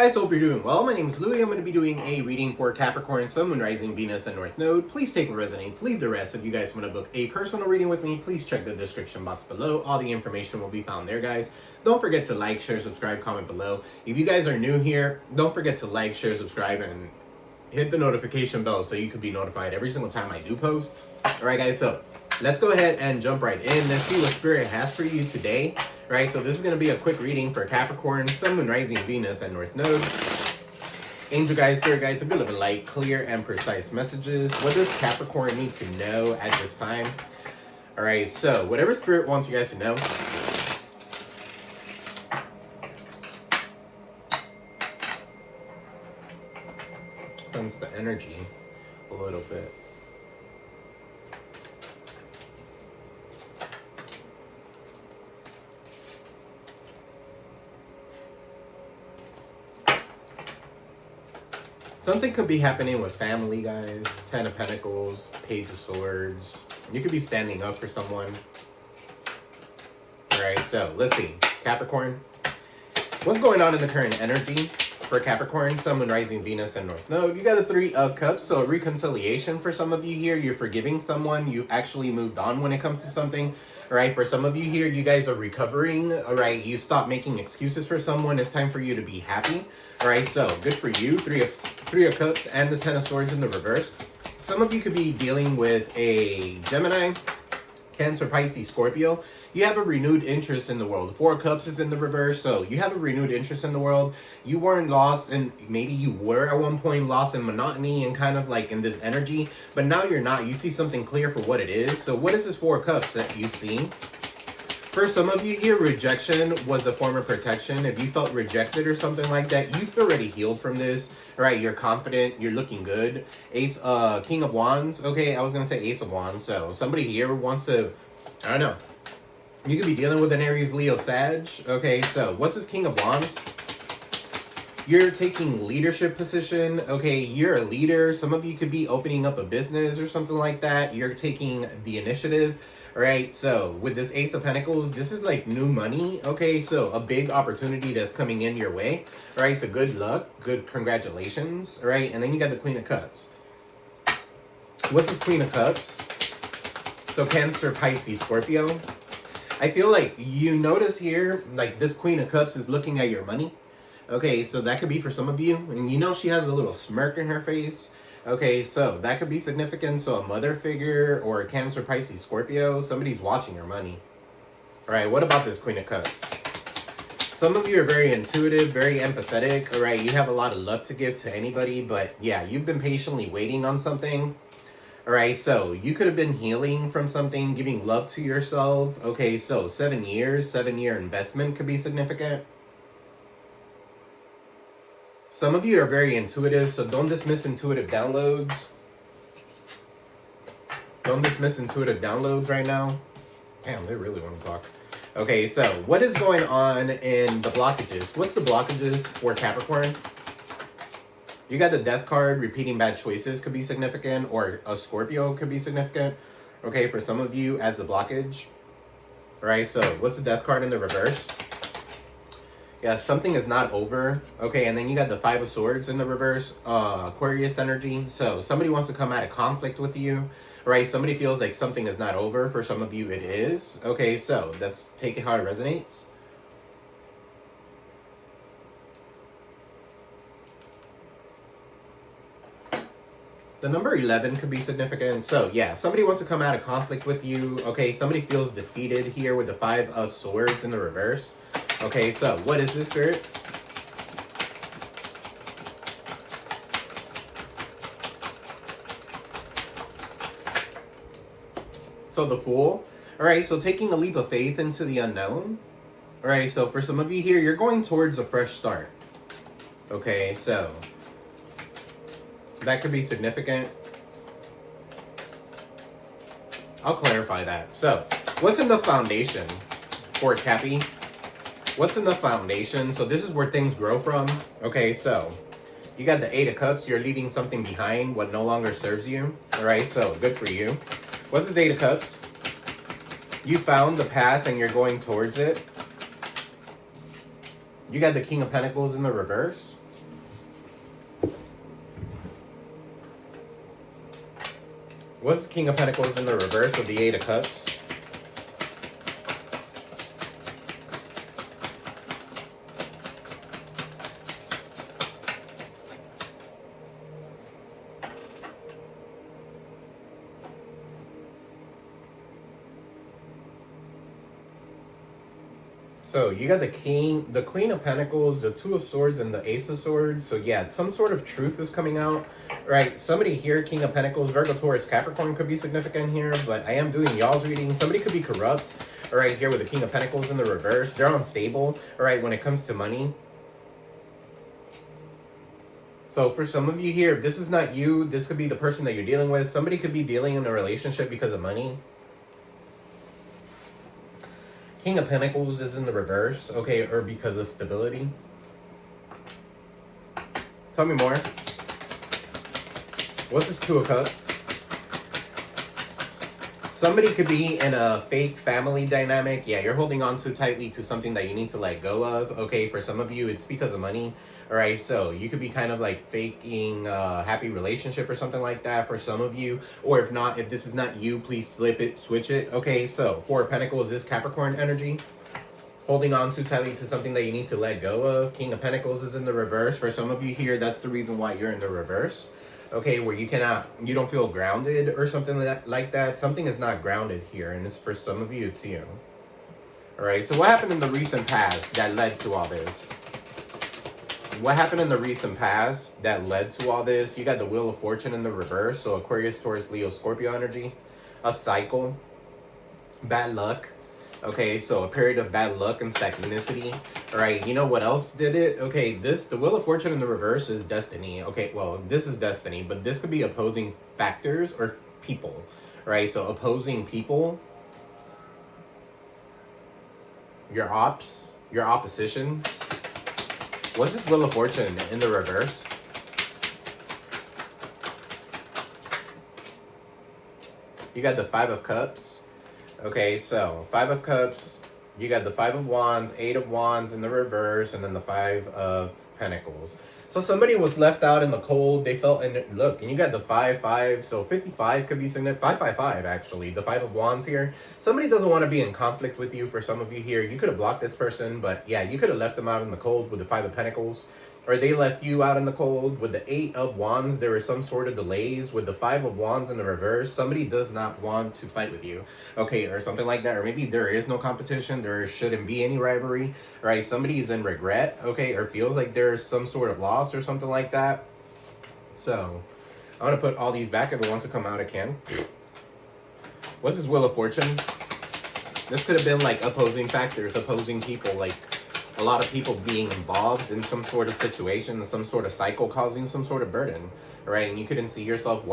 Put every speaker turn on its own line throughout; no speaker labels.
guys, hope you're doing well. My name is Louie. I'm going to be doing a reading for Capricorn, Sun, Moon, Rising, Venus, and North Node. Please take what resonates, leave the rest. If you guys want to book a personal reading with me, please check the description box below. All the information will be found there, guys. Don't forget to like, share, subscribe, comment below. If you guys are new here, don't forget to like, share, subscribe, and hit the notification bell so you can be notified every single time I do post. Alright guys, so let's go ahead and jump right in. Let's see what Spirit has for you today. Right, so this is going to be a quick reading for Capricorn, Sun, Moon, Rising, Venus, and North Node. Angel guides, spirit guides, a good living light, clear and precise messages. What does Capricorn need to know at this time? Alright, so whatever Spirit wants you guys to know. Cleanse the energy a little bit. Something could be happening with family, guys. 10 of Pentacles, Page of Swords. You could be standing up for someone. Alright, so let's see. Capricorn. What's going on in the current energy for Capricorn, Sun, Moon, Rising, Venus, and North Node? You got the 3 of Cups, so a reconciliation for some of you here. You're forgiving someone. You've actually moved on when it comes to something. Alright, for some of you here, you guys are recovering. Alright, you stop making excuses for someone. It's time for you to be happy. Alright, so good for you. 3 of Cups and the 10 of Swords in the reverse. Some of you could be dealing with a Gemini, Cancer, Pisces, Scorpio. You have a renewed interest in the world. 4 of Cups is in the reverse, so you have a renewed interest in the world. You weren't lost, and maybe you were at one point lost in monotony and kind of like in this energy, but now you're not. You see something clear for what it is. So what is this 4 of Cups that you see? For some of you here, rejection was a form of protection. If you felt rejected or something like that, you've already healed from this. All right, you're confident, you're looking good. King of Wands. Okay, I was going to say Ace of Wands. So somebody here wants to, I don't know. You could be dealing with an Aries, Leo, Sag. Okay, so what's this King of Wands? You're taking leadership position. Okay, you're a leader. Some of you could be opening up a business or something like that. You're taking the initiative. All right, so with this Ace of Pentacles, this is like new money. Okay, so a big opportunity that's coming in your way. All right, so good luck, good congratulations. All right, and then you got the Queen of Cups. What's this Queen of Cups? So Cancer, Pisces, Scorpio. I feel like you notice here, like this Queen of Cups is looking at your money. Okay, so that could be for some of you. And you know she has a little smirk in her face. Okay, so that could be significant. So a mother figure or a Cancer, Pisces, Scorpio, somebody's watching your money. All right, what about this Queen of Cups? Some of you are very intuitive, very empathetic. All right, you have a lot of love to give to anybody, but yeah, you've been patiently waiting on something. All right, so you could have been healing from something, giving love to yourself. Okay, so 7 years, 7-year investment could be significant. Some of you are very intuitive, so don't dismiss intuitive downloads. Don't dismiss intuitive downloads right now. Damn, they really want to talk. Okay, so what is going on in the blockages? What's the blockages for Capricorn? You got the Death card. Repeating bad choices could be significant, or a Scorpio could be significant. Okay, for some of you as the blockage. All right, so what's the Death card in the reverse? Yeah, something is not over. Okay, and then you got the 5 of Swords in the reverse, Aquarius energy. So somebody wants to come out of conflict with you, right? Somebody feels like something is not over. For some of you, it is. Okay, so let's take it how it resonates. The number 11 could be significant. So yeah, somebody wants to come out of conflict with you. Okay, somebody feels defeated here with the 5 of Swords in the reverse. Okay, so what is this, Spirit? So the Fool. All right, so taking a leap of faith into the unknown. All right, so for some of you here, you're going towards a fresh start. Okay, so that could be significant. I'll clarify that. So what's in the foundation for Cappy? What's in the foundation? So this is where things grow from. Okay, so you got the 8 of Cups. You're leaving something behind, what no longer serves you. All right, so good for you. What's this 8 of Cups? You found the path and you're going towards it. You got the King of Pentacles in the reverse. What's King of Pentacles in the reverse with the Eight of Cups? So you got the Queen of Pentacles, the Two of Swords, and the Ace of Swords. So yeah, some sort of truth is coming out, right? Somebody here, King of Pentacles, Virgo, Taurus, Capricorn could be significant here, but I am doing y'all's reading. Somebody could be corrupt, all right, here with the King of Pentacles in the reverse. They're unstable, all right, when it comes to money. So for some of you here, if this is not you, this could be the person that you're dealing with. Somebody could be dealing in a relationship because of money. King of Pentacles is in the reverse, okay, or because of stability. Tell me more. What's this Two of Cups? Somebody could be in a fake family dynamic. Yeah, you're holding on too tightly to something that you need to let go of. Okay, for some of you, it's because of money. All right, so you could be kind of like faking a happy relationship or something like that for some of you. Or if not, if this is not you, please flip it, switch it. Okay, so Four of Pentacles is Capricorn energy. Holding on too tightly to something that you need to let go of. King of Pentacles is in the reverse. For some of you here, that's the reason why you're in the reverse. Okay, where you don't feel grounded or something like that. Something is not grounded here, and it's for some of you, it's you. All right, so what happened in the recent past that led to all this? What happened in the recent past that led to all this? You got the Wheel of Fortune in the reverse, so Aquarius, Taurus, Leo, Scorpio energy. A cycle. Bad luck. Okay, so a period of bad luck and stagnicity. All right, you know what else did it? Okay, the Wheel of Fortune in the reverse is destiny. Okay, well, this is destiny, but this could be opposing factors or people. Right, so opposing people, your oppositions. What's this Wheel of Fortune in the reverse? You got the Five of Cups. Okay, so Five of Cups, you got the Five of Wands, Eight of Wands in the reverse, and then the Five of Pentacles. So somebody was left out in the cold. They felt, and look, and you got the 5-5, so 55 could be significant. 5-5-5, actually. The Five of Wands here. Somebody doesn't want to be in conflict with you. For some of you here, you could have blocked this person, but yeah, you could have left them out in the cold with the Five of Pentacles. Or they left you out in the cold. With the Eight of Wands, there was some sort of delays. With the Five of Wands in the reverse, somebody does not want to fight with you. Okay, or something like that. Or maybe there is no competition. There shouldn't be any rivalry. Right? Somebody is in regret. Okay, or feels like there's some sort of loss or something like that. So, I'm going to put all these back. If it wants to come out, it can. What's this Wheel of Fortune? This could have been like opposing factors, opposing people, like a lot of people being involved in some sort of situation, some sort of cycle, causing some sort of burden, right? And you couldn't see yourself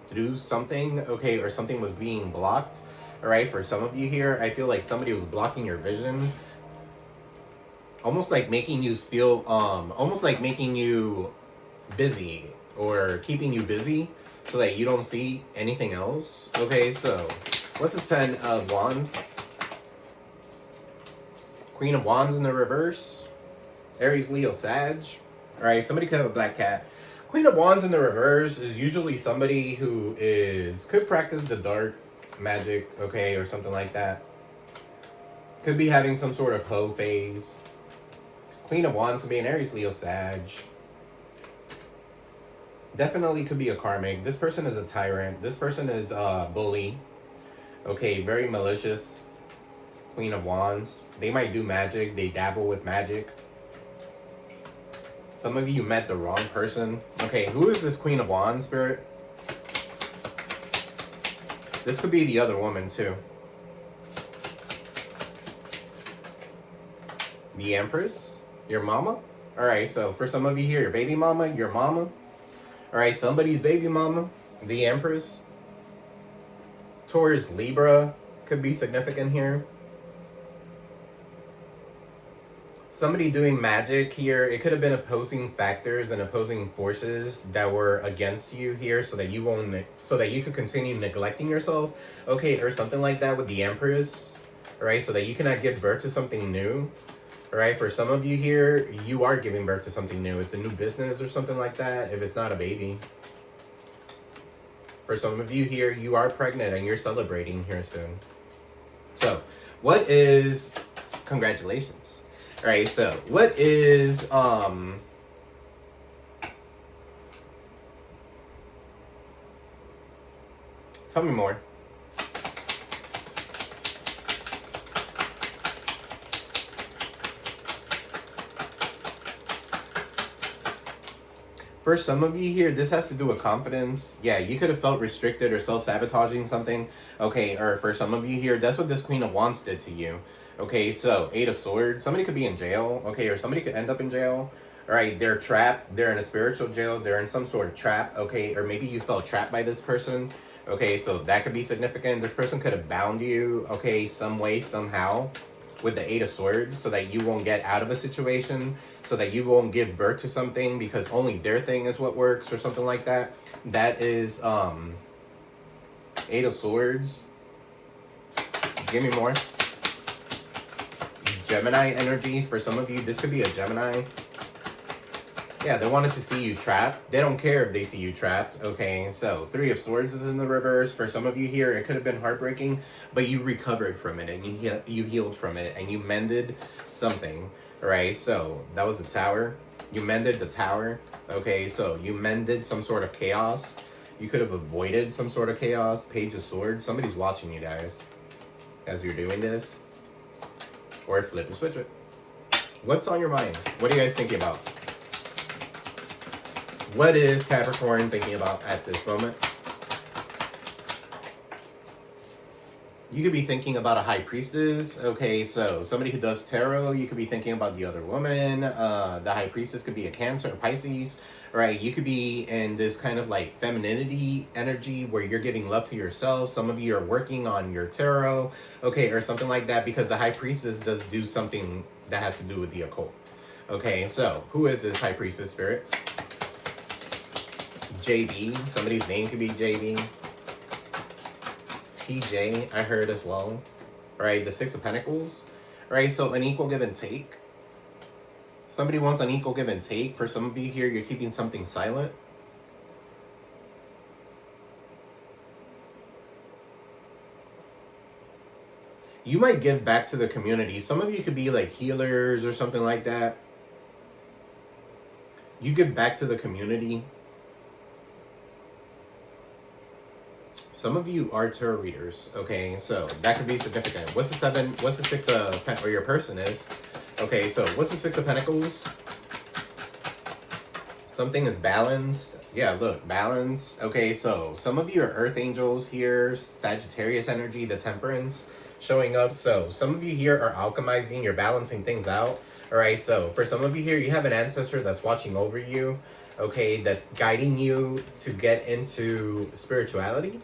through something, okay, or something was being blocked, all right? For some of you here, I feel like somebody was blocking your vision, almost like making you feel, almost like making you busy or keeping you busy so that you don't see anything else. Okay, so what's this 10 of Wands? Queen of Wands in the reverse. Aries, Leo, Sag. All right, somebody could have a black cat. Queen of Wands in the reverse is usually somebody who could practice the dark magic, okay, or something like that. Could be having some sort of hoe phase. Queen of Wands could be an Aries, Leo, Sag. Definitely could be a karmic. This person is a tyrant. This person is a bully. Okay, very malicious. Queen of Wands. They might do magic. They dabble with magic. Some of you met the wrong person. Okay, who is this Queen of Wands, Spirit? This could be the other woman, too. The Empress? Your mama? Alright, so for some of you here, your baby mama, your mama. Alright, somebody's baby mama. The Empress. Taurus, Libra could be significant here. Somebody doing magic here. It could have been opposing factors and opposing forces that were against you here, so that you could continue neglecting yourself, okay, or something like that with the Empress, right? So that you cannot give birth to something new, right? For some of you here, you are giving birth to something new. It's a new business or something like that. If it's not a baby, For some of you here, you are pregnant and you're celebrating here soon. So, what is... Congratulations. All right, so what is... Tell me more. For some of you here, this has to do with confidence. Yeah, you could have felt restricted or self-sabotaging something. Okay, or for some of you here, that's what this Queen of Wands did to you. Okay, so 8 of Swords. Somebody could be in jail. Okay, or somebody could end up in jail. All right, they're trapped. They're in a spiritual jail. They're in some sort of trap. Okay, or maybe you felt trapped by this person. Okay, so that could be significant. This person could have bound you, okay, some way, somehow, with the 8 of Swords, so that you won't get out of a situation, so that you won't give birth to something because only their thing is what works or something like that. That is 8 of Swords. Give me more. Gemini energy. For some of you, this could be a Gemini. Yeah, they wanted to see you trapped. They don't care if they see you trapped. Okay, so 3 of Swords is in the reverse. For some of you here, it could have been heartbreaking, but you recovered from it and you healed from it and you mended something. All right, so that was the Tower. You mended the Tower. Okay, so you mended some sort of chaos. You could have avoided some sort of chaos. Page of Swords. Somebody's watching you guys as you're doing this. Or flip and switch it. What's on your mind? What are you guys thinking about? What is Capricorn thinking about at this moment? You could be thinking about a High Priestess. Okay, so somebody who does tarot, you could be thinking about the other woman. The High Priestess could be a Cancer or Pisces. Right, you could be in this kind of like femininity energy where you're giving love to yourself. Some of you are working on your tarot, okay, or something like that, because the High Priestess does do something that has to do with the occult. Okay, so who is this High Priestess spirit? JB. Somebody's name could be JB. TJ, I heard as well. Right, the 6 of Pentacles. Right, so an equal give and take. Somebody wants an equal give and take. For some of you here, you're keeping something silent. You might give back to the community. Some of you could be like healers or something like that. You give back to the community. Some of you are tarot readers, okay? So that could be significant. What's the 7? What's the 6 of, or your person is? Okay, so what's the 6 of Pentacles? Something is balanced. Yeah, look, balance. Okay, so some of you are Earth Angels here. Sagittarius energy, the Temperance showing up. So some of you here are alchemizing. You're balancing things out. All right, so for some of you here, you have an ancestor that's watching over you. Okay, that's guiding you to get into spirituality.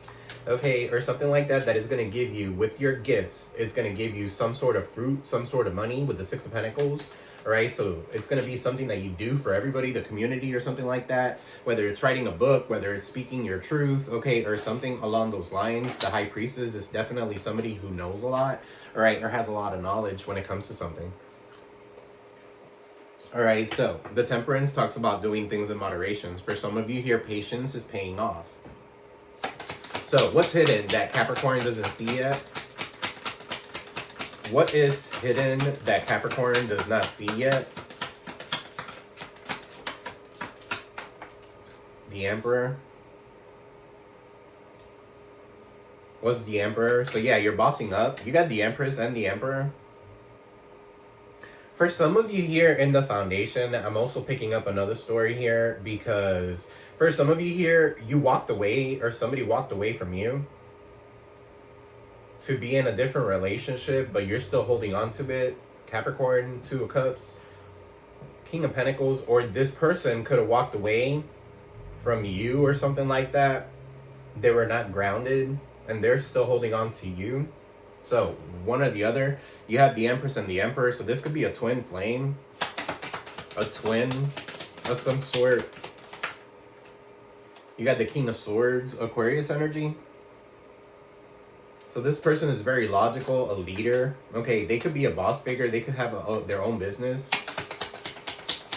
Okay, or something like that, that is going to give you, with your gifts, is going to give you some sort of fruit, some sort of money with the 6 of Pentacles. All right, so it's going to be something that you do for everybody, the community or something like that, whether it's writing a book, whether it's speaking your truth, okay, or something along those lines. The High Priestess is definitely somebody who knows a lot, all right, or has a lot of knowledge when it comes to something. All right, so the Temperance talks about doing things in moderation. For some of you here, patience is paying off. So what's hidden that Capricorn doesn't see yet? What is hidden that Capricorn does not see yet? The Emperor. What's the Emperor? So yeah, you're bossing up. You got the Empress and the Emperor. For some of you here in the foundation, I'm also picking up another story here because for some of you here, you walked away or somebody walked away from you to be in a different relationship, but you're still holding on to it. Capricorn, 2 of Cups, King of Pentacles, or this person could have walked away from you or something like that. They were not grounded and they're still holding on to you. So one or the other. You have the Empress and the Emperor, so this could be a twin flame. A twin of some sort. You got the King of Swords, Aquarius energy. So this person is very logical, a leader. Okay, they could be a boss figure. They could have their own business.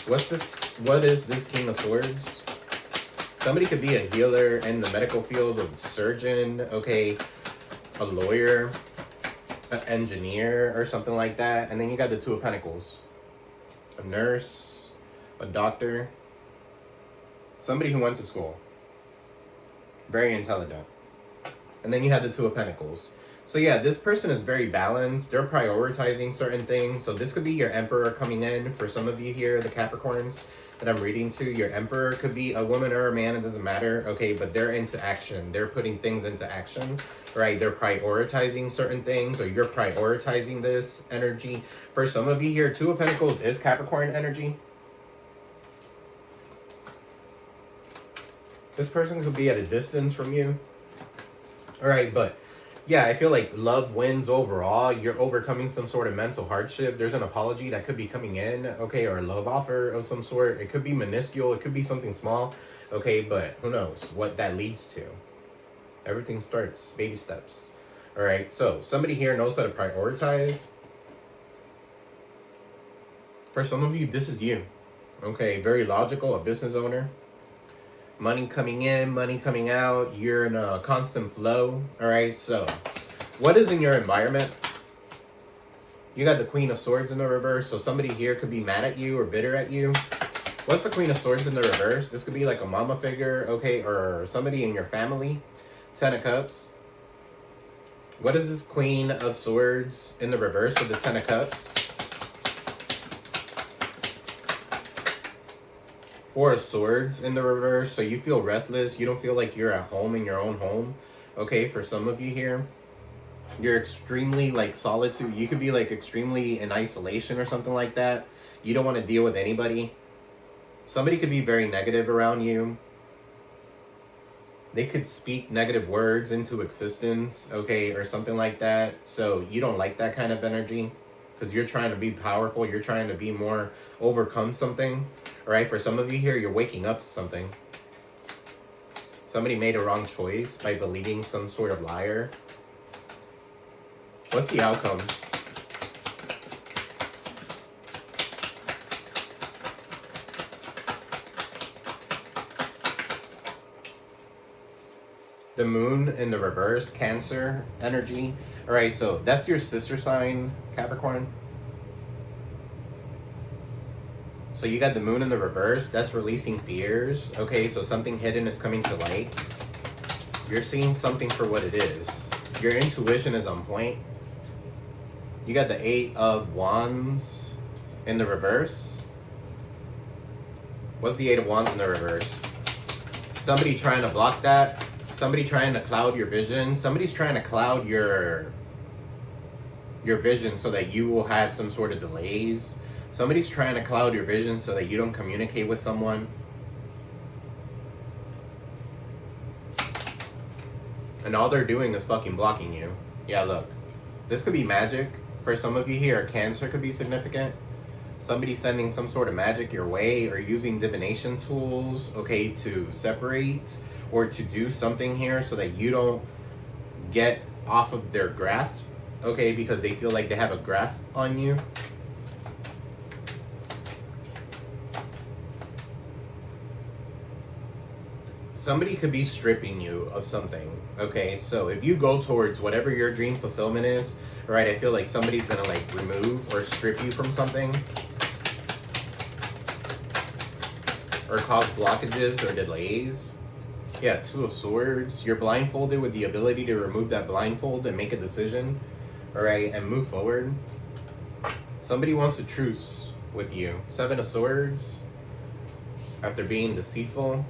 What's this? What is this King of Swords? Somebody could be a healer in the medical field, a surgeon, okay, a lawyer, an engineer, or something like that. And then you got the Two of Pentacles. A nurse, a doctor, somebody who went to school. Very intelligent. And then you have the Two of Pentacles. So yeah, this person is very balanced. They're prioritizing certain things. So this could be your Emperor coming in for some of you here, the Capricorns that I'm reading to. Your Emperor could be a woman or a man, it doesn't matter, okay, but they're into action. They're putting things into action, right? They're prioritizing certain things, or you're prioritizing this energy. For some of you here, Two of Pentacles is Capricorn energy. This person could be at a distance from you. All right, but yeah, I feel like love wins overall. You're overcoming some sort of mental hardship. There's an apology that could be coming in, okay, or a love offer of some sort. It could be minuscule. It could be something small, okay, but who knows what that leads to. Everything starts baby steps. All right, so somebody here knows how to prioritize. For some of you, this is you, okay, very logical, a business owner. Money coming in, money coming out. You're in a constant flow. All right, so what is in your environment? You got the Queen of Swords in the reverse. So somebody here could be mad at you or bitter at you. What's the Queen of Swords in the reverse? This could be like a mama figure, okay, or somebody in your family. Ten of Cups. What is this Queen of Swords in the reverse with the Ten of Cups? Four of Swords in the reverse. So you feel restless. You don't feel like you're at home in your own home. Okay, for some of you here, you're extremely like solitude. You could be like extremely in isolation or something like that. You don't want to deal with anybody. Somebody could be very negative around you. They could speak negative words into existence, okay, or something like that. So you don't like that kind of energy because you're trying to be powerful. You're trying to be more, overcome something. All right, for some of you here, you're waking up to something. Somebody made a wrong choice by believing some sort of liar. What's the outcome? The Moon in the reverse, Cancer energy. All right, so that's your sister sign, Capricorn. So you got the Moon in the reverse. That's releasing fears. Okay, so something hidden is coming to light. You're seeing something for what it is. Your intuition is on point. You got the Eight of Wands in the reverse. What's the Eight of Wands in the reverse? Somebody trying to block that. Somebody trying to cloud your vision. Somebody's trying to cloud your vision so that you will have some sort of delays. Somebody's trying to cloud your vision so that you don't communicate with someone. And all they're doing is fucking blocking you. Yeah, look. This could be magic. For some of you here, Cancer could be significant. Somebody sending some sort of magic your way or using divination tools, okay, to separate or to do something here so that you don't get off of their grasp, okay, because they feel like they have a grasp on you. Somebody could be stripping you of something, okay? So if you go towards whatever your dream fulfillment is, right, I feel like somebody's gonna like remove or strip you from something. Or cause blockages or delays. Yeah, Two of Swords. You're blindfolded with the ability to remove that blindfold and make a decision, all right, and move forward. Somebody wants a truce with you. Seven of Swords. After being deceitful.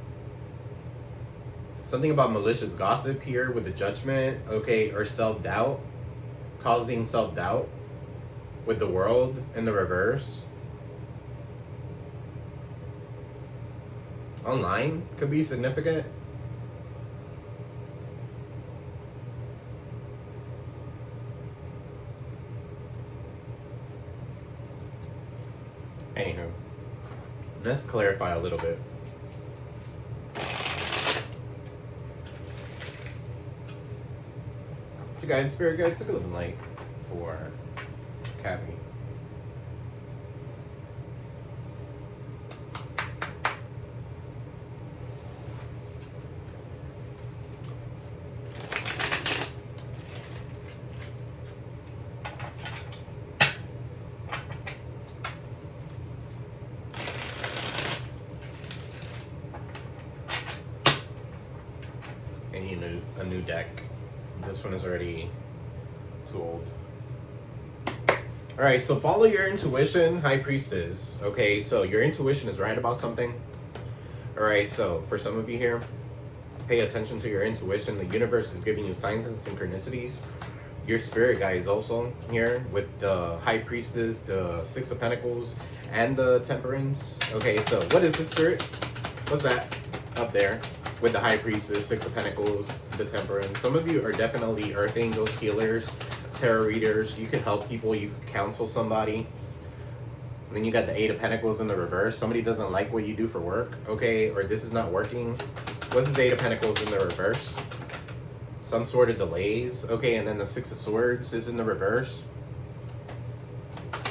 Something about malicious gossip here with the Judgment, okay, or self-doubt. Causing self-doubt with the World in the reverse. Online could be significant. Anywho, let's clarify a little bit. Your guide, spirit guide, took a little light for Cappy. new deck. This one is already too old. All right, so follow your intuition, High Priestess. Okay, so your intuition is right about something. All right, so for some of you here, pay attention to your intuition. The universe is giving you signs and synchronicities. Your spirit guide is also here with the High Priestess, the Six of Pentacles, and the Temperance. Okay, so what is the spirit? What's that up there with the High Priestess, Six of Pentacles, the Temperance? Some of you are definitely earth angels, healers, tarot readers. You can help people. You can counsel somebody. And then you got the Eight of Pentacles in the reverse. Somebody doesn't like what you do for work, okay? Or this is not working. What's the Eight of Pentacles in the reverse? Some sort of delays, okay? And then the Six of Swords is in the reverse.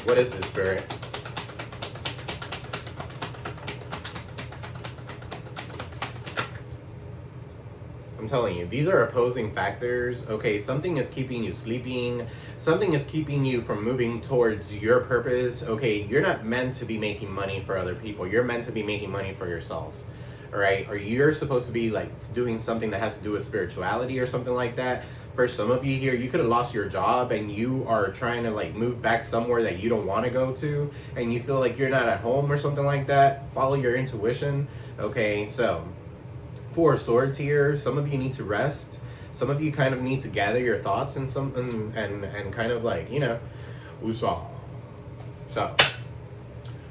What is this, Spirit? I'm telling you, these are opposing factors. Okay, something is keeping you sleeping. Something is keeping you from moving towards your purpose. Okay, you're not meant to be making money for other people. You're meant to be making money for yourself. All right, or you're supposed to be like doing something that has to do with spirituality or something like that. For some of you here, you could have lost your job and you are trying to like move back somewhere that you don't want to go to, and you feel like you're not at home or something like that. Follow your intuition. Okay, so Four of Swords here. Some of you need to rest. Some of you kind of need to gather your thoughts and and kind of like, you know, woosah. So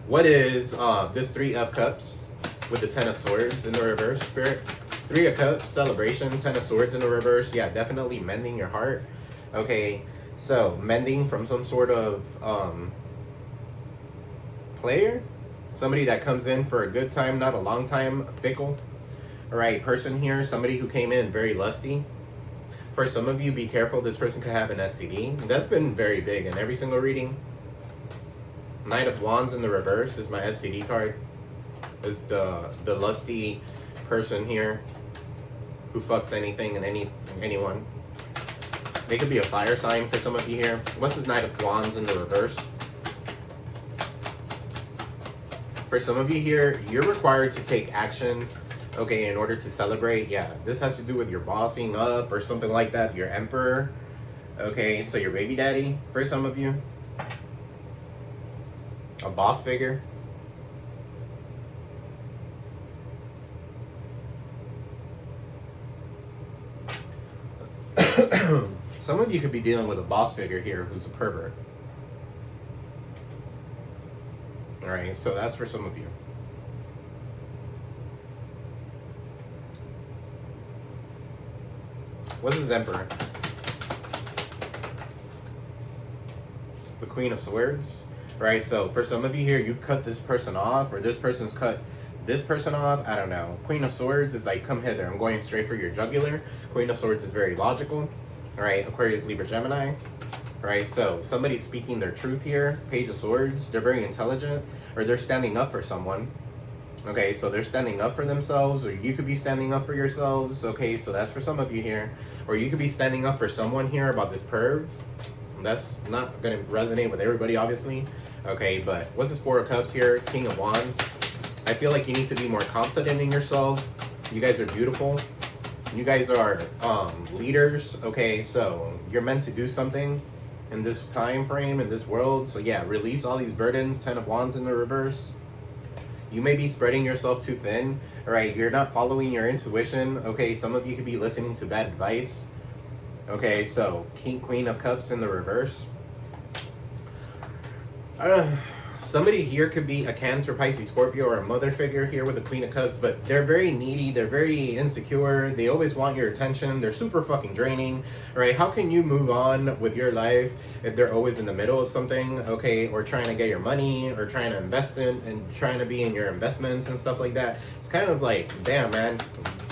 what is this Three of Cups with the Ten of Swords in the reverse, Spirit? Three of Cups, celebration, Ten of Swords in the reverse. Yeah, definitely mending your heart. Okay, so mending from some sort of player. Somebody that comes in for a good time, not a long time, fickle. All right, person here, somebody who came in very lusty. For some of you, be careful. This person could have an STD. That's been very big in every single reading. Knight of Wands in the reverse is my STD card. Is the lusty person here who fucks anything and anyone. They could be a fire sign for some of you here. What's this Knight of Wands in the reverse? For some of you here, you're required to take action, okay, in order to celebrate. Yeah, this has to do with your bossing up or something like that. Your emperor, okay, so your baby daddy for some of you. A boss figure. Some of you could be dealing with a boss figure here who's a pervert. All right, so that's for some of you. What's his emperor? The Queen of Swords, right? So for some of you here, you cut this person off, or this person's cut this person off. I don't know. Queen of Swords is like, come hither. I'm going straight for your jugular. Queen of Swords is very logical. All right, Aquarius, Libra, Gemini. All right, so somebody's speaking their truth here. Page of Swords. They're very intelligent, or they're standing up for someone. Okay, so they're standing up for themselves, or you could be standing up for yourselves. Okay, so that's for some of you here. Or you could be standing up for someone here about this perv. That's not going to resonate with everybody, obviously. Okay, but what's this Four of Cups here? King of Wands. I feel like you need to be more confident in yourself. You guys are beautiful. You guys are leaders. Okay, so you're meant to do something in this time frame, in this world. So yeah, release all these burdens. Ten of Wands in the reverse. You may be spreading yourself too thin. All right, you're not following your intuition. Okay, some of you could be listening to bad advice. Okay, so Queen of Cups in the reverse. Somebody here could be a Cancer, Pisces, Scorpio, or a mother figure here with the Queen of Cups, but they're very needy. They're very insecure. They always want your attention. They're super fucking draining, right? How can you move on with your life if they're always in the middle of something, okay, or trying to get your money, or trying to invest in, and trying to be in your investments and stuff like that? It's kind of like, damn, man,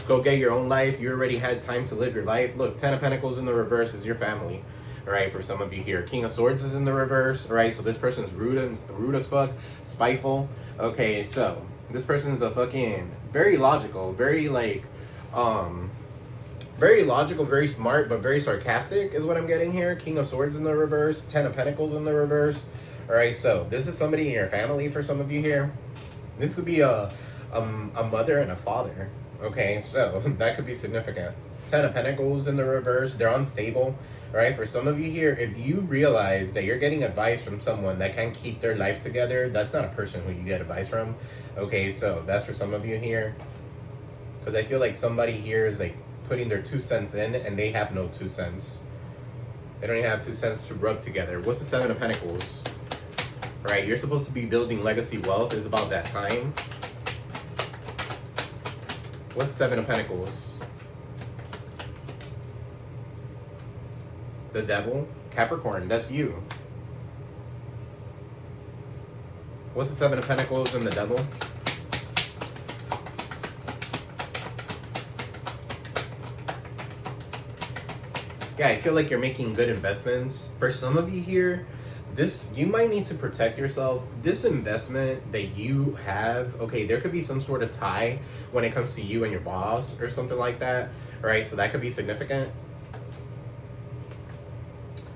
go get your own life. You already had time to live your life. Look, Ten of Pentacles in the reverse is your family. All right, for some of you here, King of Swords is in the reverse. All right, so this person's rude as fuck, spiteful. Okay, so this person's a fucking very logical, very like, very logical, very smart, but very sarcastic is what I'm getting here. King of Swords in the reverse, Ten of Pentacles in the reverse. All right, so this is somebody in your family for some of you here. This could be a mother and a father. Okay, so that could be significant. Ten of Pentacles in the reverse. They're unstable. Right? For some of you here, if you realize that you're getting advice from someone that can't keep their life together, that's not a person who you get advice from. Okay, so that's for some of you here. Because I feel like somebody here is like putting their 2 cents in and they have no 2 cents. They don't even have 2 cents to rub together. What's the Seven of Pentacles? Right, you're supposed to be building legacy wealth. It's about that time. What's the Seven of Pentacles? The Devil. Capricorn, that's you. What's the Seven of Pentacles and the Devil? Yeah, I feel like you're making good investments. For some of you here, you might need to protect yourself. This investment that you have, okay, there could be some sort of tie when it comes to you and your boss or something like that, right? So that could be significant.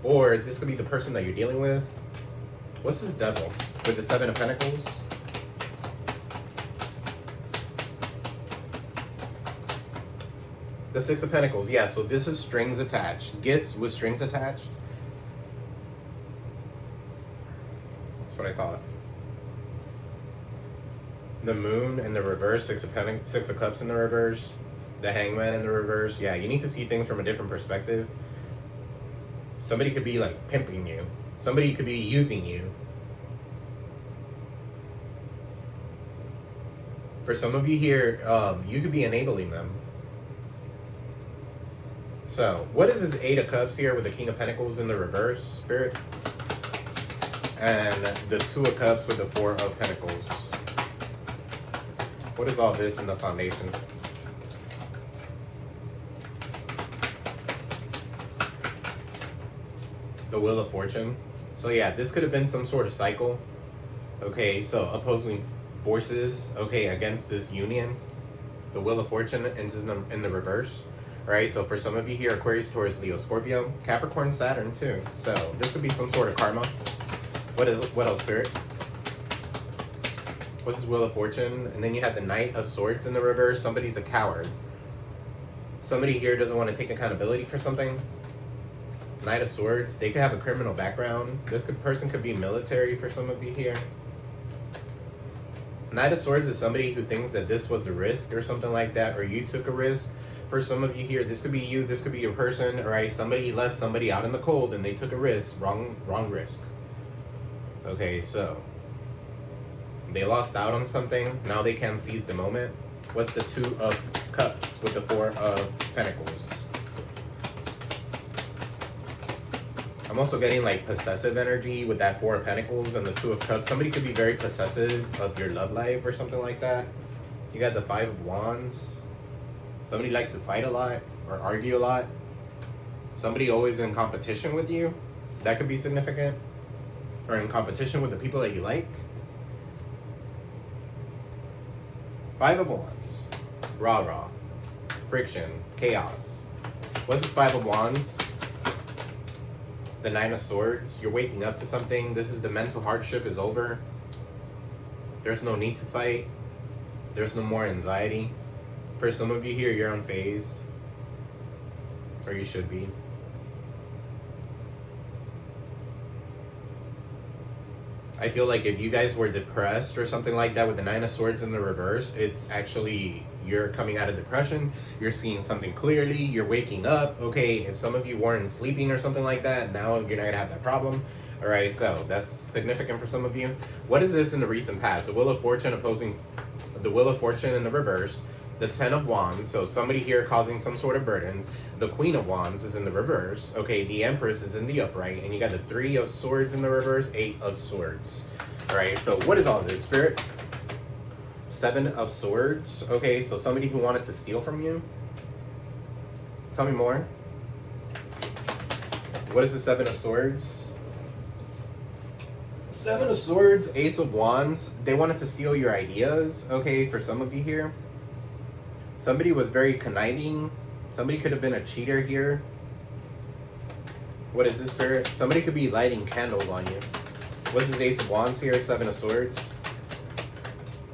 Or this could be the person that you're dealing with. What's this Devil with the Seven of Pentacles? The Six of Pentacles. Yeah, so this is strings attached. Gifts with strings attached. That's what I thought. The Moon in the reverse. Six of Cups in the reverse. The Hangman in the reverse. Yeah, you need to see things from a different perspective. Somebody could be like pimping you. Somebody could be using you. For some of you here, you could be enabling them. So, what is this Eight of Cups here with the King of Pentacles in the reverse, Spirit? And the Two of Cups with the Four of Pentacles. What is all this in the foundation? The Wheel of Fortune. So yeah, this could have been some sort of cycle. Okay, so opposing forces, okay, against this union. The Wheel of Fortune in the reverse. Right, so for some of you here, Aquarius, Taurus, Leo, Scorpio, Capricorn, Saturn too. So this could be some sort of karma. What else, Spirit? What's this Wheel of Fortune? And then you have the Knight of Swords in the reverse. Somebody's a coward. Somebody here doesn't want to take accountability for something. Knight of Swords, they could have a criminal background. Person could be military for some of you here. Knight of Swords is somebody who thinks that this was a risk or something like that, or you took a risk. For some of you here, this could be you, this could be your person, right? Somebody left somebody out in the cold and they took a risk, wrong risk. Okay, so they lost out on something. Now they can't seize the moment. What's the Two of Cups with the Four of Pentacles? I'm also getting like possessive energy with that Four of Pentacles and the Two of Cups. Somebody could be very possessive of your love life or something like that. You got the Five of Wands. Somebody likes to fight a lot or argue a lot. Somebody always in competition with you. That could be significant. Or in competition with the people that you like. Five of Wands. Rah-rah. Friction. Chaos. What's this Five of Wands? The Nine of Swords. You're waking up to something. This is the mental hardship is over. There's no need to fight. There's no more anxiety. For some of you here, you're unfazed. Or you should be. I feel like if you guys were depressed or something like that with the Nine of Swords in the reverse, it's actually you're coming out of depression. You're seeing something clearly. You're waking up. Okay, if some of you weren't sleeping or something like that, now you're not going to have that problem. All right, so that's significant for some of you. What is this in the recent past? The Wheel of Fortune opposing the Wheel of Fortune in the reverse. The Ten of Wands, so somebody here causing some sort of burdens. The Queen of Wands is in the reverse. Okay, the Empress is in the upright. And you got the Three of Swords in the reverse, Eight of Swords. Alright, so what is all this, Spirit? Seven of Swords. Okay, so somebody who wanted to steal from you. Tell me more. What is the Seven of Swords? Seven of Swords, Ace of Wands. They wanted to steal your ideas, okay, for some of you here. Somebody was very conniving. Somebody could have been a cheater here. What is this, Spirit? Somebody could be lighting candles on you. What's this Ace of Wands here? Seven of Swords.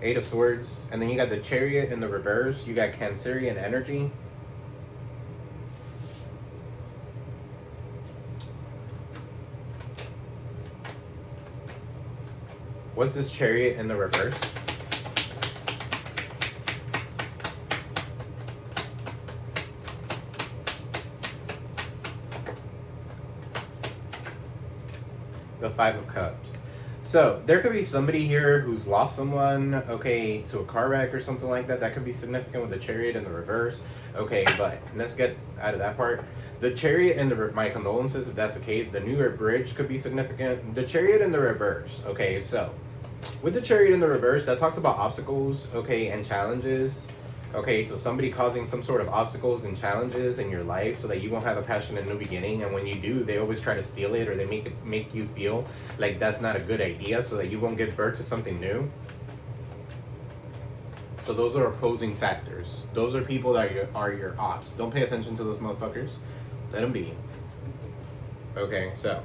Eight of Swords. And then you got the Chariot in the reverse. You got Cancerian energy. What's this Chariot in the reverse? The Five of Cups. So there could be somebody here who's lost someone, okay, to a car wreck or something like that. That could be significant with the Chariot in the reverse. Okay, but let's get out of that part. The Chariot in the my condolences if that's the case. The New York Bridge could be significant. The Chariot in the reverse. Okay, so with the Chariot in the reverse, that talks about obstacles, okay, and challenges. Okay, so somebody causing some sort of obstacles and challenges in your life so that you won't have a passionate new beginning. And when you do, they always try to steal it, or they make you feel like that's not a good idea so that you won't give birth to something new. So those are opposing factors. Those are people that are your ops. Don't pay attention to those motherfuckers. Let them be. Okay, so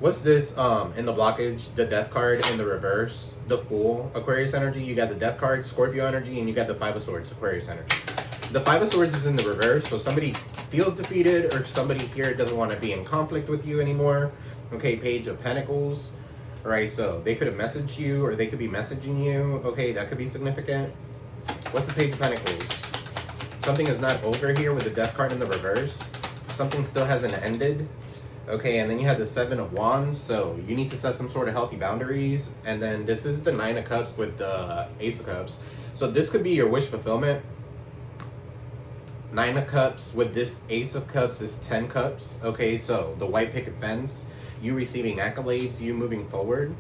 what's this in the blockage? The Death card in the reverse, the Fool, Aquarius energy. You got the Death card, Scorpio energy, and you got the Five of Swords, Aquarius energy. The Five of Swords is in the reverse, so somebody feels defeated, or somebody here doesn't want to be in conflict with you anymore. Okay, Page of Pentacles. All right, so they could have messaged you, or they could be messaging you. Okay, that could be significant. What's the Page of Pentacles? Something is not over here with the Death card in the reverse. Something still hasn't ended. Okay, and then you have the Seven of Wands, so you need to set some sort of healthy boundaries. And then this is the Nine of Cups with the Ace of Cups. So this could be your wish fulfillment. Nine of Cups with this Ace of Cups is 10 Cups. Okay, so the white picket fence, you receiving accolades, you moving forward.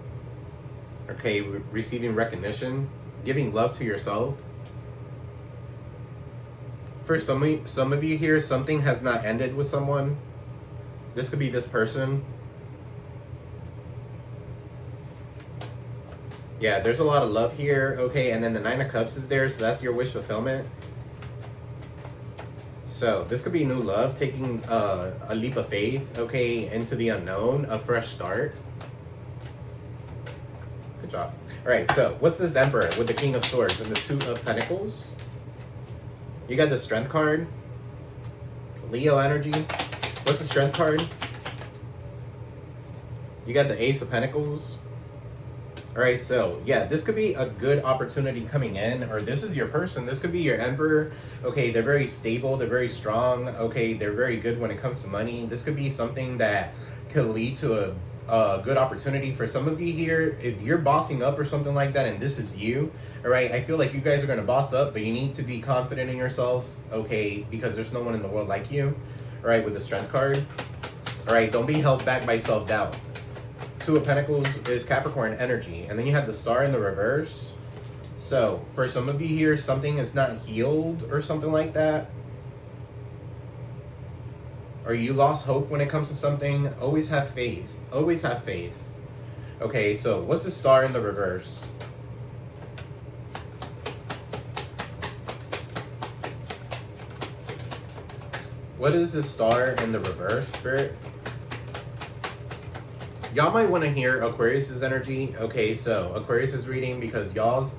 Okay, receiving recognition, giving love to yourself. For some of you here, something has not ended with someone. This could be this person. Yeah, there's a lot of love here. Okay, and then the Nine of Cups is there, so that's your wish fulfillment. So this could be new love, taking a leap of faith, okay, into the unknown, a fresh start. Good job. All right, so what's this Emperor with the King of Swords and the Two of Pentacles? You got the Strength card, Leo energy. What's the Strength card? You got the Ace of Pentacles. All right, so yeah, this could be a good opportunity coming in, or this is your person. This could be your Emperor. Okay, they're very stable. They're very strong. Okay, they're very good when it comes to money. This could be something that could lead to a good opportunity for some of you here. If you're bossing up or something like that, and this is you, all right, I feel like you guys are going to boss up, but you need to be confident in yourself, okay, because there's no one in the world like you, all right, with the Strength card. All right, don't be held back by self-doubt. Two of Pentacles is Capricorn energy, and then you have the Star in the reverse. So for some of you here, something is not healed or something like that, or you lost hope when it comes to something. Always have faith. Always have faith. Okay, so what's the Star in the reverse? What is the Star in the reverse, Spirit? Y'all might want to hear Aquarius's energy. Okay, so Aquarius is reading because y'all's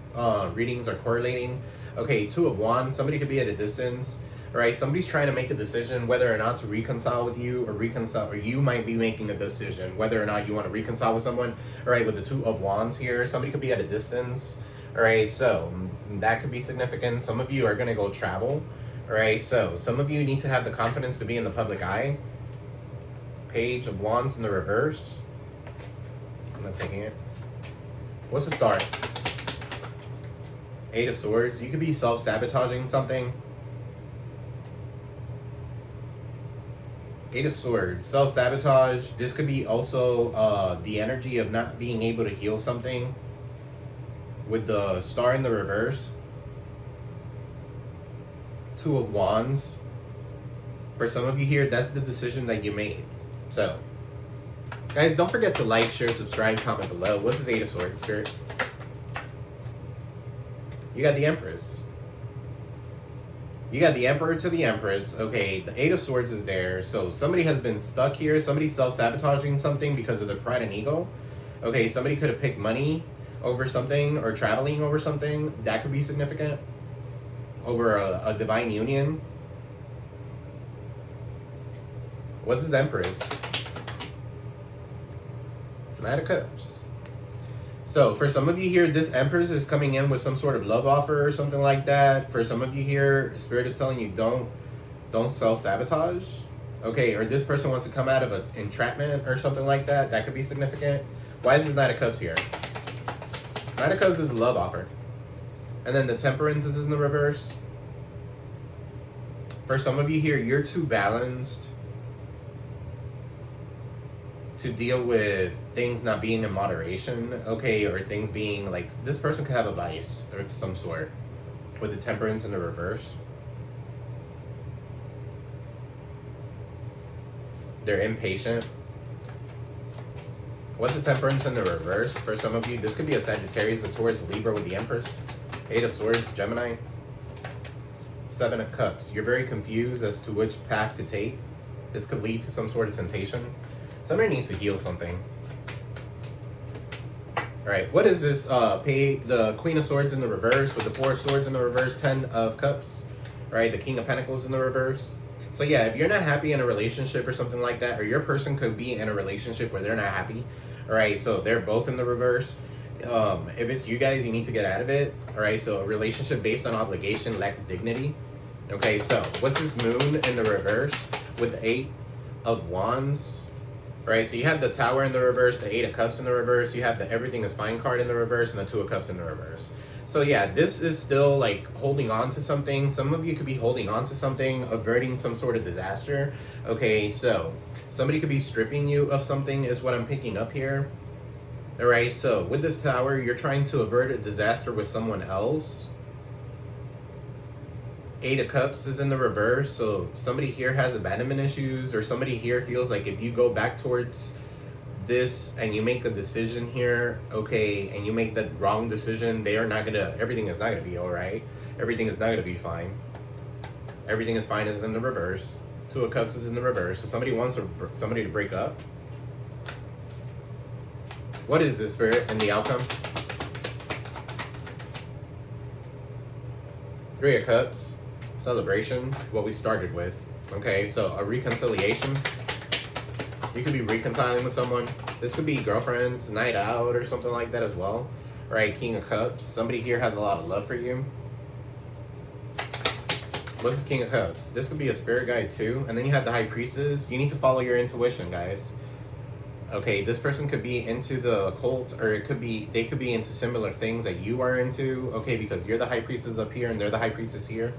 readings are correlating. Okay, Two of Wands. Somebody could be at a distance. All right, somebody's trying to make a decision whether or not to reconcile with you, or you might be making a decision whether or not you want to reconcile with someone. All right, with the Two of Wands here, somebody could be at a distance. All right, so that could be significant. Some of you are going to go travel. All right, so some of you need to have the confidence to be in the public eye. Page of Wands in the reverse. I'm not taking it. What's the Star? Eight of Swords. You could be self-sabotaging something. Eight of Swords. Self-sabotage. This could be also the energy of not being able to heal something. With the Star in the reverse. Two of Wands. For some of you here, that's the decision that you made. So, guys, don't forget to like, share, subscribe, comment below. What's this Eight of Swords, Spirit? You got the Empress. You got the Emperor to the Empress. Okay, the Eight of Swords is there. So somebody has been stuck here. Somebody's self-sabotaging something because of their pride and ego. Okay, somebody could have picked money over something, or traveling over something. That could be significant. Over a divine union. What's his Empress? Knight of Cups. So for some of you here, this Empress is coming in with some sort of love offer or something like that. For some of you here, Spirit is telling you don't self-sabotage. Okay, or this person wants to come out of an entrapment or something like that. That could be significant. Why is this Knight of Cups here? Knight of Cups is a love offer. And then the Temperance is in the reverse. For some of you here, you're too balanced to deal with things not being in moderation, okay, or things being like, this person could have a vice of some sort with the Temperance in the reverse. They're impatient. What's the Temperance in the reverse? For some of you, this could be a Sagittarius, a Taurus, a Libra with the Empress. 8 of Swords, Gemini. 7 of Cups. You're very confused as to which path to take. This could lead to some sort of temptation. Somebody needs to heal something. Alright, what is this? The Queen of Swords in the reverse with the 4 of Swords in the reverse, 10 of Cups. Right, the King of Pentacles in the reverse. So yeah, if you're not happy in a relationship or something like that, or your person could be in a relationship where they're not happy, alright, so they're both in the reverse. If it's you guys, you need to get out of it. Alright, so a relationship based on obligation lacks dignity. Okay, so what's this Moon in the reverse with the 8 of Wands? Right, so you have the Tower in the reverse, the 8 of Cups in the reverse, you have the Everything is Fine card in the reverse, and the 2 of Cups in the reverse. So yeah, this is still like holding on to something. Some of you could be holding on to something, averting some sort of disaster. Okay, so somebody could be stripping you of something is what I'm picking up here. Alright, so with this Tower, you're trying to avert a disaster with someone else. 8 of Cups is in the reverse, so somebody here has abandonment issues, or somebody here feels like if you go back towards this and you make a decision here, okay, and you make the wrong decision, everything is not gonna be alright. Everything is not gonna be fine. Everything is fine is in the reverse. 2 of Cups is in the reverse, so somebody wants somebody to break up. What is this, Spirit, in the outcome? 3 of Cups. Celebration, what we started with. Okay, so a reconciliation. You could be reconciling with someone. This could be girlfriends, night out, or something like that as well. Right, King of Cups. Somebody here has a lot of love for you. What's the King of Cups? This could be a spirit guide too. And then you have the High Priestess. You need to follow your intuition, guys. Okay, this person could be into the occult, or they could be into similar things that you are into. Okay, because you're the High Priestess up here and they're the High Priestess here.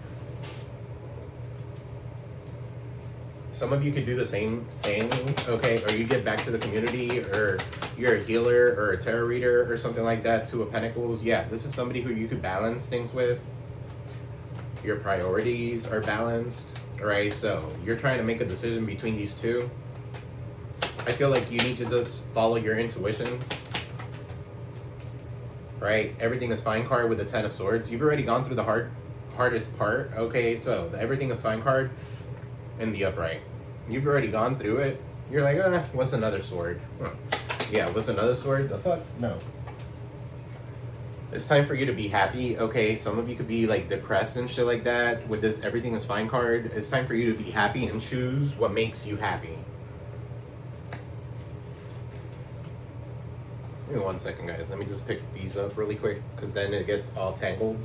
Some of you could do the same things, okay, or you get back to the community, or you're a healer or a tarot reader or something like that. 2 of Pentacles. Yeah, this is somebody who you could balance things with. Your priorities are balanced, right? So you're trying to make a decision between these two. I feel like you need to just follow your intuition, right? Everything is Fine card with the 10 of Swords. You've already gone through the hardest part, okay? So the Everything is Fine card in the upright, you've already gone through it. You're like, what's another sword? Yeah, what's another sword? The fuck? No. It's time for you to be happy, okay? Some of you could be like depressed and shit like that with this Everything is Fine card. It's time for you to be happy and choose what makes you happy. Give me 1 second, guys. Let me just pick these up really quick, because then it gets all tangled.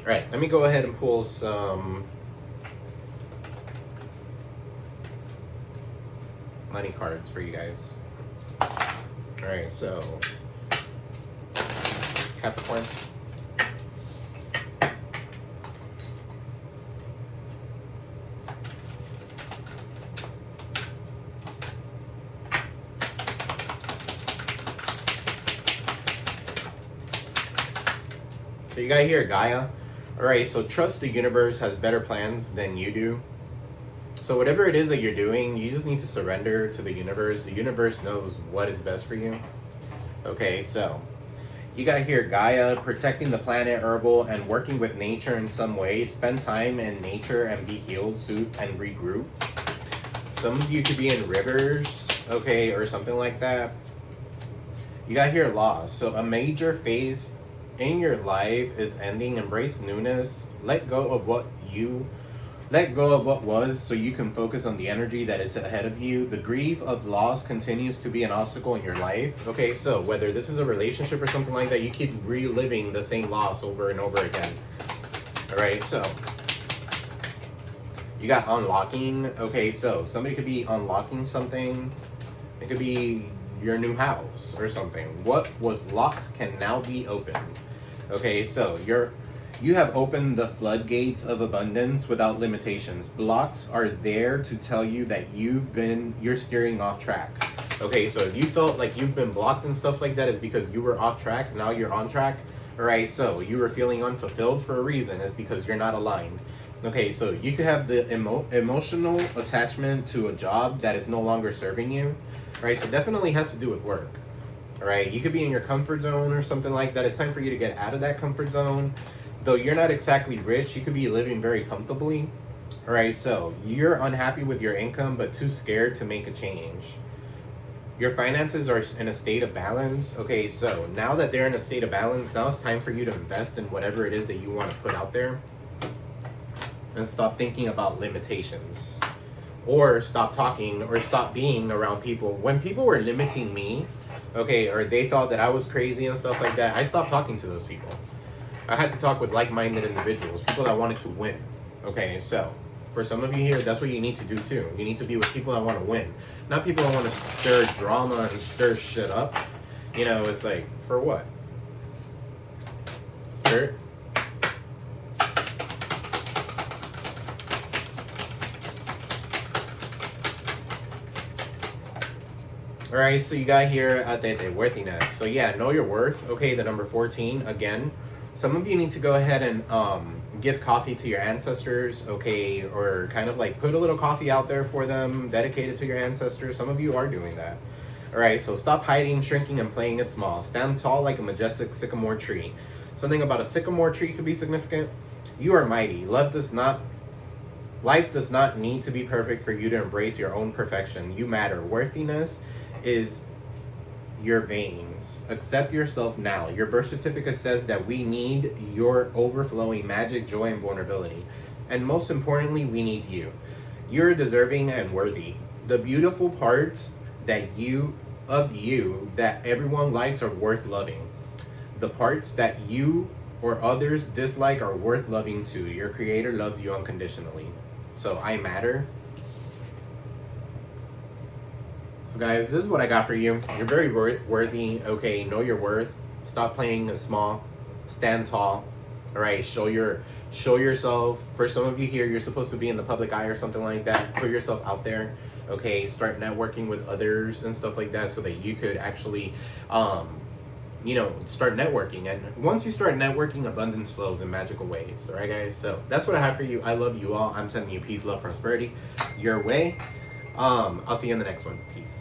Alright, let me go ahead and pull some money cards for you guys. Alright, so Capricorn. So you got here Gaia. Alright, so trust the universe has better plans than you do. So whatever it is that you're doing, you just need to surrender to the universe. The universe knows what is best for you. Okay, so you got here Gaia, protecting the planet, herbal, and working with nature in some way. Spend time in nature and be healed, soothe, and regroup. Some of you could be in rivers, okay, or something like that. You got here loss. So a major phase in your life is ending. Embrace newness. Let go of what you Let go of what was so you can focus on the energy that is ahead of you. The grief of loss continues to be an obstacle in your life. Okay, so whether this is a relationship or something like that, you keep reliving the same loss over and over again. All right, so you got unlocking. Okay, so somebody could be unlocking something. It could be your new house or something. What was locked can now be opened. Okay, so you have opened the floodgates of abundance without limitations. Blocks are there to tell you that you're steering off track. Okay, so if you felt like you've been blocked and stuff like that, is because you were off track. Now you're on track. All right, so you were feeling unfulfilled for a reason. It's because you're not aligned. Okay, so you could have the emotional attachment to a job that is no longer serving you. All right, so definitely has to do with work. All right, you could be in your comfort zone or something like that. It's time for you to get out of that comfort zone. Though you're not exactly rich, you could be living very comfortably. All right, so you're unhappy with your income, but too scared to make a change. Your finances are in a state of balance. Okay, so now that they're in a state of balance, now it's time for you to invest in whatever it is that you want to put out there. And stop thinking about limitations. Or stop talking or stop being around people. When people were limiting me, okay, or they thought that I was crazy and stuff like that, I stopped talking to those people. I had to talk with like-minded individuals, people that wanted to win. Okay, so for some of you here, that's what you need to do too. You need to be with people that want to win, not people that want to stir drama and stir shit up. You know, it's like, for what? Spirit? All right, so you got here at the worthiness. So yeah, know your worth. Okay, the number 14 again. Some of you need to go ahead and give coffee to your ancestors, okay, or kind of like put a little coffee out there for them, dedicated to your ancestors. Some of you are doing that. All right, so stop hiding, shrinking, and playing it small. Stand tall like a majestic sycamore tree. Something about a sycamore tree could be significant. You are mighty. Life does not need to be perfect for you to embrace your own perfection. You matter. Worthiness is your veins. Accept yourself now. Your birth certificate says that we need your overflowing magic, joy, and vulnerability. And most importantly, we need you. You're deserving and worthy. The beautiful parts that that everyone likes are worth loving. The parts that you or others dislike are worth loving too. Your creator loves you unconditionally. So I matter. So guys, this is what I got for you. You're very worthy. Okay, know your worth. Stop playing small. Stand tall. All right, show yourself. For some of you here, you're supposed to be in the public eye or something like that. Put yourself out there. Okay, start networking with others and stuff like that so that you could actually start networking. And once you start networking, abundance flows in magical ways. All right, guys? So that's what I have for you. I love you all. I'm sending you peace, love, prosperity your way. I'll see you in the next one. Peace.